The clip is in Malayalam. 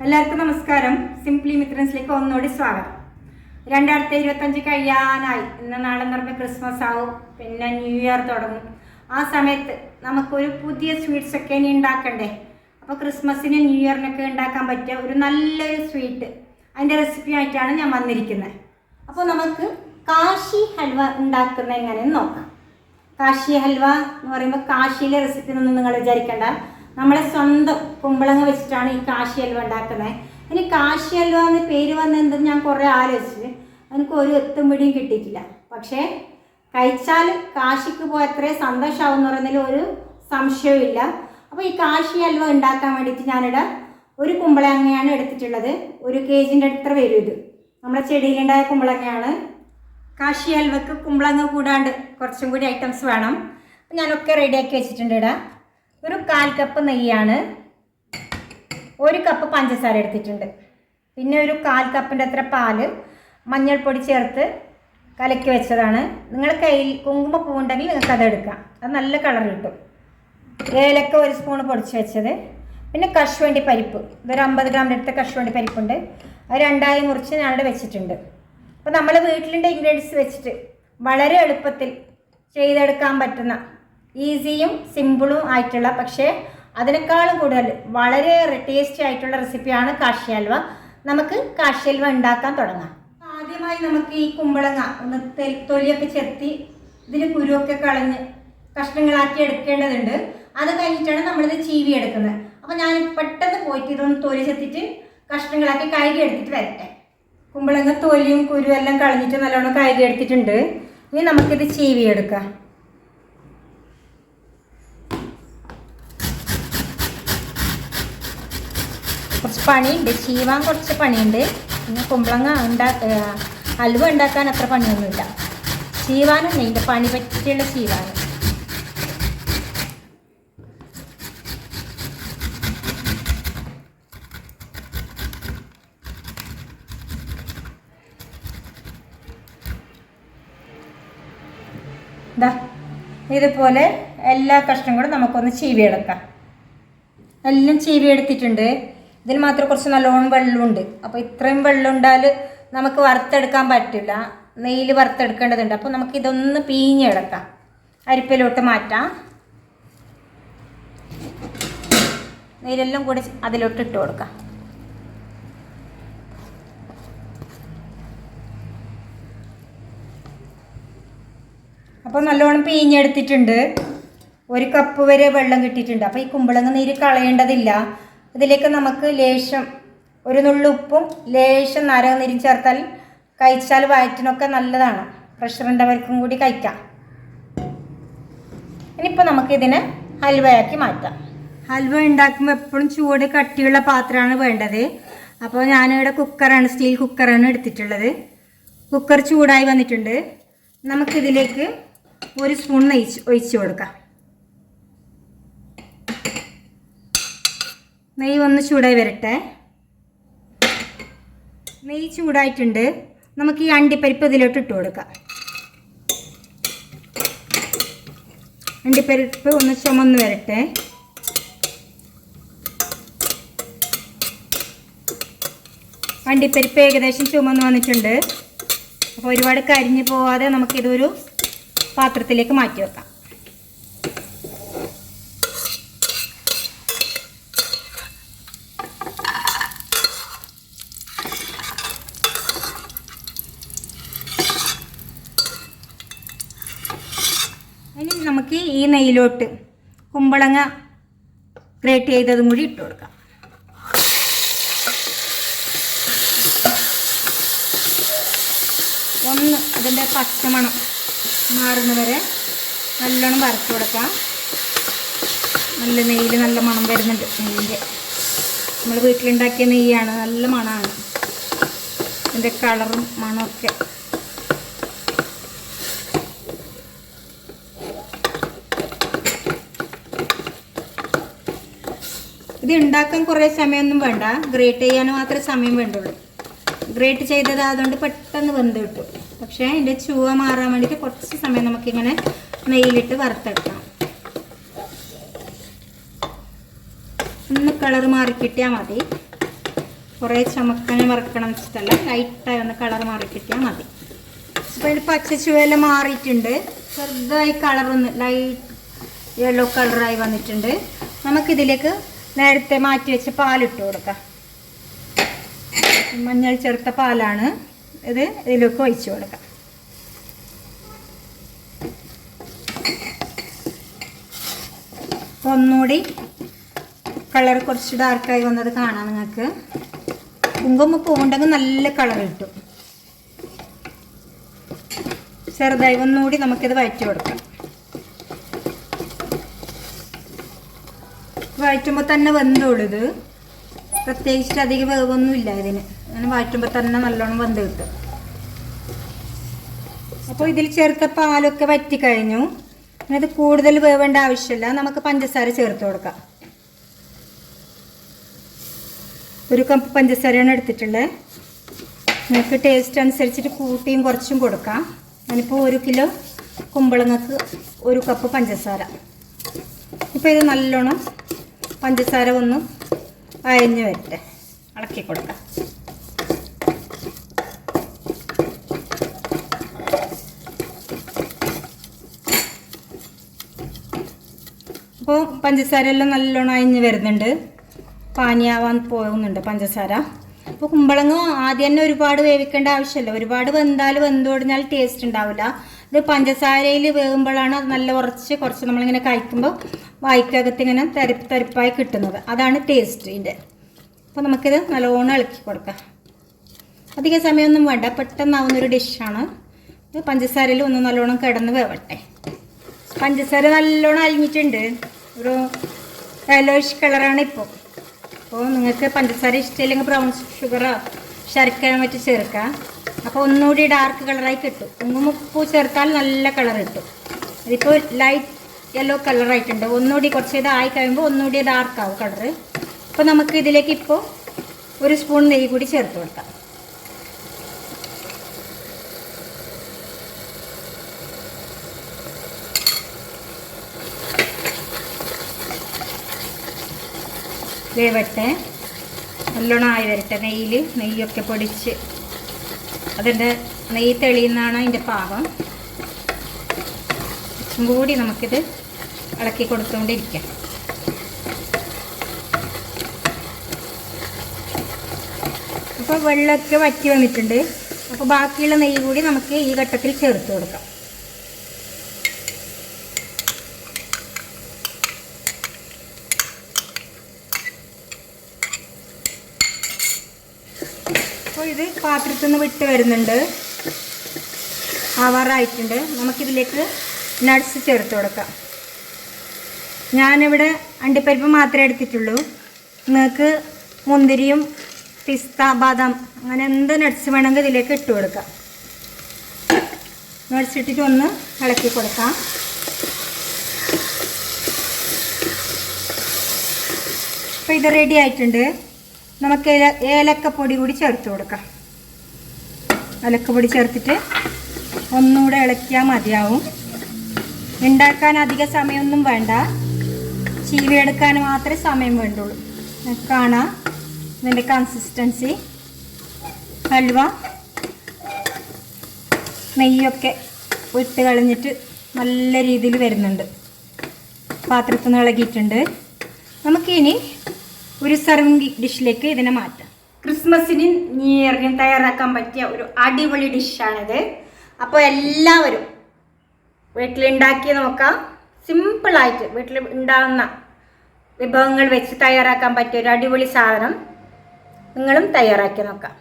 എല്ലാവർക്കും നമസ്കാരം. സിംപ്ലി മിത്രൻസിലേക്ക് ഒന്നുകൂടി സ്വാഗതം. 2025 കഴിയാനായി. ഇന്ന് നാളെ എന്ന് പറഞ്ഞാൽ ക്രിസ്മസ് ആവും, പിന്നെ ന്യൂ ഇയർ തുടങ്ങും. ആ സമയത്ത് നമുക്കൊരു പുതിയ സ്വീറ്റ്സ് ഒക്കെ ഇനി ഉണ്ടാക്കണ്ടേ? അപ്പോൾ ക്രിസ്മസിന് ന്യൂ ഇയറിനൊക്കെ ഉണ്ടാക്കാൻ പറ്റിയ ഒരു നല്ലൊരു സ്വീറ്റ്, അതിൻ്റെ റെസിപ്പി ആയിട്ടാണ് ഞാൻ വന്നിരിക്കുന്നത്. അപ്പോൾ നമുക്ക് കാശി ഹൽവ ഉണ്ടാക്കുന്ന എങ്ങനെയെന്ന് നോക്കാം. കാശി ഹൽവ എന്ന് പറയുമ്പോൾ കാശിയിലെ റെസിപ്പി ഒന്നും നിങ്ങൾ വിചാരിക്കേണ്ട, നമ്മളെ സ്വന്തം കുമ്പളങ്ങ വെച്ചിട്ടാണ് ഈ കാശി ഹൽവ ഉണ്ടാക്കുന്നത്. ഇനി കാശി ഹൽവ എന്ന് പേര് വന്നെന്തെന്ന് ഞാൻ കുറേ ആലോചിച്ച് എനിക്ക് ഒരു എത്തും പിടിയും കിട്ടിയിട്ടില്ല. പക്ഷേ കഴിച്ചാൽ കാശിക്ക് പോയത്രേ സന്തോഷമാവും എന്ന് പറയുന്നതിൽ ഒരു സംശയവും ഇല്ല. അപ്പോൾ ഈ കാശി ഹൽവ ഉണ്ടാക്കാൻ വേണ്ടിയിട്ട് ഞാനിവിടെ ഒരു കുമ്പളങ്ങയാണ് എടുത്തിട്ടുള്ളത്. 1 kg അടുത്ത് വരും. ഇത് നമ്മുടെ ചെടിയിലുണ്ടായ കുമ്പളങ്ങയാണ്. കാശി ഹൽവക്ക് കുമ്പളങ്ങ കൂടാണ്ട് കുറച്ചും കൂടി ഐറ്റംസ് വേണം. ഞാനൊക്കെ റെഡിയാക്കി വെച്ചിട്ടുണ്ട്. ഇവിടെ ഒരു 1/4 കപ്പ് നെയ്യാണ്, 1 കപ്പ് പഞ്ചസാര എടുത്തിട്ടുണ്ട്, പിന്നെ ഒരു 1/4 കപ്പിൻ്റെ അത്ര പാല്, മഞ്ഞൾപ്പൊടി ചേർത്ത് കലക്കി വെച്ചതാണ്. നിങ്ങൾ കയ്യിൽ കുങ്കുമപ്പൂ ഉണ്ടെങ്കിൽ നിങ്ങൾക്ക് അത് എടുക്കാം, അത് നല്ല കളർ കിട്ടും. ഏലക്ക 1 സ്പൂൺ പൊടിച്ച് വെച്ചത്, പിന്നെ കശുവണ്ടി പരിപ്പ്, ഇതൊരു 50 ഗ്രാമിൻ്റെ അടുത്ത കശുവണ്ടി പരിപ്പുണ്ട്, അത് 2ആയി മുറിച്ച് ഞാനിവിടെ വെച്ചിട്ടുണ്ട്. അപ്പോൾ നമ്മൾ വീട്ടിലുള്ള ഇൻഗ്രീഡിയൻസ് വെച്ചിട്ട് വളരെ എളുപ്പത്തിൽ ചെയ്തെടുക്കാൻ പറ്റുന്ന ഈസിയും സിമ്പിളും ആയിട്ടുള്ള, പക്ഷേ അതിനേക്കാളും കൂടുതൽ വളരെയേറെ ടേസ്റ്റി ആയിട്ടുള്ള റെസിപ്പിയാണ് കാശി ഹൽവ. നമുക്ക് കാശി ഹൽവ ഉണ്ടാക്കാൻ തുടങ്ങാം. ആദ്യമായി നമുക്ക് ഈ കുമ്പളങ്ങ ഒന്ന് തൊലിയൊക്കെ ചെത്തി ഇതിന് കുരുവൊക്കെ കളഞ്ഞ് കഷ്ണങ്ങളാക്കി എടുക്കേണ്ടതുണ്ട്. അത് കഴിഞ്ഞിട്ടാണ് നമ്മളിത് ചീവി എടുക്കുന്നത്. അപ്പോൾ ഞാൻ പെട്ടെന്ന് പോയിട്ട് ഇതൊന്ന് തൊലി ചെത്തിയിട്ട് കഷ്ണങ്ങളാക്കി കഴുകി എടുത്തിട്ട് വരട്ടെ. കുമ്പളങ്ങ തൊലിയും കുരുവും എല്ലാം കളഞ്ഞിട്ട് നല്ലോണം കഴുകി എടുത്തിട്ടുണ്ട്. ഇനി നമുക്കിത് ചീവി എടുക്കാം. കുറച്ച് പണിയുണ്ട്, ചീവാൻ കുറച്ച് പണിയുണ്ട്. പിന്നെ കുമ്പളങ്ങ ഹൽവ ഉണ്ടാക്കാൻ അത്ര പണിയൊന്നുമില്ല. ചീവാനും ഇതിൻ്റെ പണി പറ്റിയുള്ള ചീവാനും. ഇതുപോലെ എല്ലാ കഷ്ണം കൂടെ നമുക്കൊന്ന് ചീവിയെടുക്കാം. എല്ലാം ചീവിയെടുത്തിട്ടുണ്ട്. ഇതിൽ മാത്രം കുറച്ച് നല്ലോണം വെള്ളമുണ്ട്. അപ്പോൾ ഇത്രയും വെള്ളം ഉണ്ടാൽ നമുക്ക് വറുത്തെടുക്കാൻ പറ്റില്ല, നെയ്യിൽ വറുത്തെടുക്കേണ്ടതുണ്ട്. അപ്പോൾ നമുക്കിതൊന്ന് പീഞ്ഞെടുക്കാം, അരിപ്പയിലോട്ട് മാറ്റാം. നെയ്യിലെല്ലാം കൂടി അതിലോട്ട് ഇട്ട് കൊടുക്കാം. അപ്പോൾ നല്ലോണം പീഞ്ഞെടുത്തിട്ടുണ്ട്. 1 കപ്പ് വരെ വെള്ളം കിട്ടിയിട്ടുണ്ട്. അപ്പോൾ ഈ കുമ്പളങ്ങ നീര് കളയേണ്ടതില്ല. ഇതിലേക്ക് നമുക്ക് ലേശം ഒരു നുള്ളു ഉപ്പും ലേശം നാരങ്ങനീരും ചേർത്താൽ കഴിച്ചാൽ വയറ്റിനൊക്കെ നല്ലതാണ്. പ്രഷറുണ്ടവർക്കും കൂടി കഴിക്കാം. ഇനിയിപ്പോൾ നമുക്കിതിനെ ഹൽവയാക്കി മാറ്റാം. ഹൽവ ഉണ്ടാക്കുമ്പോൾ എപ്പോഴും ചൂട് കട്ടിയുള്ള പാത്രമാണ് വേണ്ടത്. അപ്പോൾ ഞാനിവിടെ കുക്കറാണ്, സ്റ്റീൽ കുക്കറാണ് എടുത്തിട്ടുള്ളത്. കുക്കർ ചൂടായി വന്നിട്ടുണ്ട്. നമുക്കിതിലേക്ക് 1 സ്പൂൺ നെയ്യ് ഒഴിച്ച് കൊടുക്കാം. നെയ്യ് ഒന്ന് ചൂടായി വരട്ടെ. നെയ്യ് ചൂടായിട്ടുണ്ട്. നമുക്ക് ഈ അണ്ടിപ്പരിപ്പ് ഇതിലോട്ട് ഇട്ട് കൊടുക്കാം. അണ്ടിപ്പരിപ്പ് ഒന്ന് ചുമന്ന് വരട്ടെ. അണ്ടിപ്പരിപ്പ് ഏകദേശം ചുമന്ന് വന്നിട്ടുണ്ട്. അപ്പോൾ ഒരുപാട് കരിഞ്ഞു പോവാതെ നമുക്കിതൊരു പാത്രത്തിലേക്ക് മാറ്റി വെക്കാം. ഇനി നമുക്ക് ഈ നെയ്യിലോട്ട് കുമ്പളങ്ങ ഗ്രേറ്റ് ചെയ്തതും കൂടി ഇട്ട് കൊടുക്കാം. ഒന്ന് അതിൻ്റെ പച്ചമണം മാറുന്നവരെ നല്ലോണം വറുത്ത് കൊടുക്കാം. നല്ല നെയ്യിൽ നല്ല മണം വരുന്നുണ്ട്. നെയ്യിൻ്റെ നമ്മൾ വീട്ടിലുണ്ടാക്കിയ നെയ്യാണ്, നല്ല മണമാണ്. അതിൻ്റെ കളറും മണമൊക്കെ. ഇത് ഉണ്ടാക്കാൻ കുറേ സമയമൊന്നും വേണ്ട, ഗ്രേറ്റ് ചെയ്യാൻ മാത്രമേ സമയം വേണ്ടുള്ളൂ. ഗ്രേറ്റ് ചെയ്തത് അതുകൊണ്ട് പെട്ടെന്ന് വെന്ത് കിട്ടും. പക്ഷേ അതിൻ്റെ ചുവ മാറാൻ വേണ്ടിയിട്ട് കുറച്ച് സമയം നമുക്കിങ്ങനെ നെയ്യിലിട്ട് വറുത്തെടുക്കണം. ഒന്ന് കളർ മാറി കിട്ടിയാൽ മതി. കുറേ ചമക്കനെ വറുക്കണം വെച്ചിട്ടല്ല, ലൈറ്റായി ഒന്ന് കളർ മാറി കിട്ടിയാൽ മതി. അപ്പോൾ ഇതിൽ പച്ച ചുവയെല്ലാം മാറിയിട്ടുണ്ട്, ചെറുതായി കളറൊന്ന് ലൈറ്റ് യെല്ലോ കളറായി വന്നിട്ടുണ്ട്. നമുക്കിതിലേക്ക് നേരത്തെ മാറ്റി വെച്ച പാലിട്ട് കൊടുക്കാം. മഞ്ഞൾ ചേർത്ത പാലാണ് ഇത്, ഇതിലേക്ക് ഒഴിച്ച് കൊടുക്കാം. ഒന്നുകൂടി കളർ കുറച്ച് ഡാർക്കായി വന്നത് കാണാം നിങ്ങൾക്ക്. കുങ്കുമപ്പൂ ഉണ്ടെങ്കിൽ നല്ല കളർ കിട്ടും. ചെറുതായി ഒന്നുകൂടി നമുക്കിത് വഴറ്റി കൊടുക്കാം. വഴറ്റുമ്പോൾ തന്നെ വെന്തോളൂ. ഇത് പ്രത്യേകിച്ച് അധികം വേവൊന്നുമില്ല ഇതിന്, അങ്ങനെ വഴറ്റുമ്പോൾ തന്നെ നല്ലോണം വെന്ത് കിട്ടും. അപ്പോൾ ഇതിൽ ചേർത്ത പാലൊക്കെ വറ്റിക്കഴിഞ്ഞു. ഇത് കൂടുതൽ വേവേണ്ട ആവശ്യമില്ല, നമുക്ക് പഞ്ചസാര ചേർത്ത് കൊടുക്കാം. 1 കപ്പ് പഞ്ചസാരയാണ് എടുത്തിട്ടുള്ളത്. നിങ്ങൾക്ക് ടേസ്റ്റ് അനുസരിച്ചിട്ട് കൂട്ടിയും കുറച്ചും കൊടുക്കാം. ഞാനിപ്പോൾ 1 കിലോ കുമ്പളങ്ങക്ക് 1 കപ്പ് പഞ്ചസാര. ഇപ്പോൾ ഇത് നല്ലോണം പഞ്ചസാര ഒന്ന് അയഞ്ഞ് വരട്ടെ, ഇളക്കി കൊടുക്കാം. അപ്പോൾ പഞ്ചസാര എല്ലാം നല്ലോണം അയഞ്ഞ് വരുന്നുണ്ട്, പാനിയാവാൻ പോകുന്നുണ്ട് പഞ്ചസാര. അപ്പോൾ കുമ്പളങ്ങ ആദ്യം തന്നെ ഒരുപാട് വേവിക്കേണ്ട ആവശ്യമില്ല. ഒരുപാട് വെന്തൊടിഞ്ഞാൽ ടേസ്റ്റ് ഉണ്ടാവില്ല. ഇത് പഞ്ചസാരയിൽ വേകുമ്പോഴാണ് അത് നല്ല കുറച്ച് നമ്മളിങ്ങനെ കഴിക്കുമ്പോൾ വായ്ക്കകത്ത് ഇങ്ങനെ തരിപ്പായി കിട്ടുന്നത്. അതാണ് ടേസ്റ്റ് ഇതിൻ്റെ. അപ്പോൾ നമുക്കിത് നല്ലോണം ഇളക്കി കൊടുക്കാം. അധിക സമയമൊന്നും വേണ്ട, പെട്ടെന്നാവുന്നൊരു ഡിഷാണ്. ഇത് പഞ്ചസാരയിൽ ഒന്ന് നല്ലോണം കിടന്ന് വേവട്ടെ. പഞ്ചസാര നല്ലോണം അലിഞ്ഞിട്ടുണ്ട്, ഒരു യെല്ലോയിഷ് കളറാണ് ഇപ്പോൾ. അപ്പോൾ നിങ്ങൾക്ക് പഞ്ചസാര ഇഷ്ടമില്ലെങ്കിൽ ബ്രൗൺ ഷുഗറോ ശർക്കര മറ്റ് ചേർക്കാം. അപ്പോൾ ഒന്നുകൂടി ഡാർക്ക് കളറായി കിട്ടും. കുങ്കുമപ്പൂ ചേർത്താൽ നല്ല കളർ കിട്ടും. ഇതിപ്പോൾ ലൈറ്റ് യെല്ലോ കളറായിട്ടുണ്ട്. ഒന്നുകൂടി കുറച്ച് ഇതായി കഴിയുമ്പോൾ ഒന്നുകൂടി ഡാർക്കാവും കളറ്. അപ്പോൾ നമുക്ക് ഇതിലേക്ക് ഇപ്പോൾ 1 സ്പൂൺ നെയ്യ് കൂടി ചേർത്ത് കൊടുക്കാം. വേവട്ടെ, നല്ലോണം ആയി വരട്ടെ. നെയ്യൊക്കെ പൊടിച്ച് അതിൻ്റെ നെയ്യ് തെളിയുന്നതാണ് അതിൻ്റെ പാകം. കുറച്ചും കൂടി നമുക്കിത് ഇളക്കി കൊടുത്തുകൊണ്ടിരിക്കാം. അപ്പോൾ വെള്ളമൊക്കെ വറ്റി വന്നിട്ടുണ്ട്. അപ്പോൾ ബാക്കിയുള്ള നെയ്യ് കൂടി നമുക്ക് ഈ ഘട്ടത്തിൽ ചേർത്ത് കൊടുക്കാം. അപ്പോൾ ഇത് പാത്രത്തിൽ നിന്ന് വിട്ട് വരുന്നുണ്ട്, ആവാറായിട്ടുണ്ട്. നമുക്കിതിലേക്ക് നട്ട്സ് ചേർത്ത് കൊടുക്കാം. ഞാനിവിടെ അണ്ടിപ്പരിപ്പ് മാത്രമേ എടുത്തിട്ടുള്ളൂ. നിങ്ങൾക്ക് മുന്തിരിയും പിസ്ത, ബാദാം അങ്ങനെ എന്ത് നട്ട്സ് വേണമെങ്കിൽ ഇതിലേക്ക് ഇട്ട് കൊടുക്കാം. നട്ട്സ് ഇട്ടിട്ട് ഒന്ന് ഇളക്കി കൊടുക്കാം. അപ്പോൾ ഇത് റെഡി ആയിട്ടുണ്ട്. നമുക്ക് ഏലക്കപ്പൊടി കൂടി ചേർത്ത് കൊടുക്കാം. ഏലക്കപ്പൊടി ചേർത്തിട്ട് ഒന്നുകൂടെ ഇളക്കിയാൽ മതിയാവും. ഉണ്ടാക്കാൻ അധിക സമയമൊന്നും വേണ്ട, ചീവിയെടുക്കാൻ മാത്രമേ സമയം വേണ്ടുള്ളൂ. കാണാം ഇതിൻ്റെ കൺസിസ്റ്റൻസി. ഹൽവ നെയ്യൊക്കെ വിട്ട് കളഞ്ഞിട്ട് നല്ല രീതിയിൽ വരുന്നുണ്ട്, പാത്രത്തിൽ നിന്ന് ഇളകിയിട്ടുണ്ട്. നമുക്കിനി ഒരു സർവിങ് ഡിഷിലേക്ക് ഇതിനെ മാറ്റാം. ക്രിസ്മസിനും ന്യൂ ഇയറിനും തയ്യാറാക്കാൻ പറ്റിയ ഒരു അടിപൊളി ഡിഷാണിത്. അപ്പോൾ എല്ലാവരും വീട്ടിലുണ്ടാക്കി നോക്കാം. സിമ്പിളായിട്ട് വീട്ടിൽ ഉണ്ടാകുന്ന വിഭവങ്ങൾ വെച്ച് തയ്യാറാക്കാൻ പറ്റിയ ഒരു അടിപൊളി സാധനം നിങ്ങളും തയ്യാറാക്കി നോക്കാം.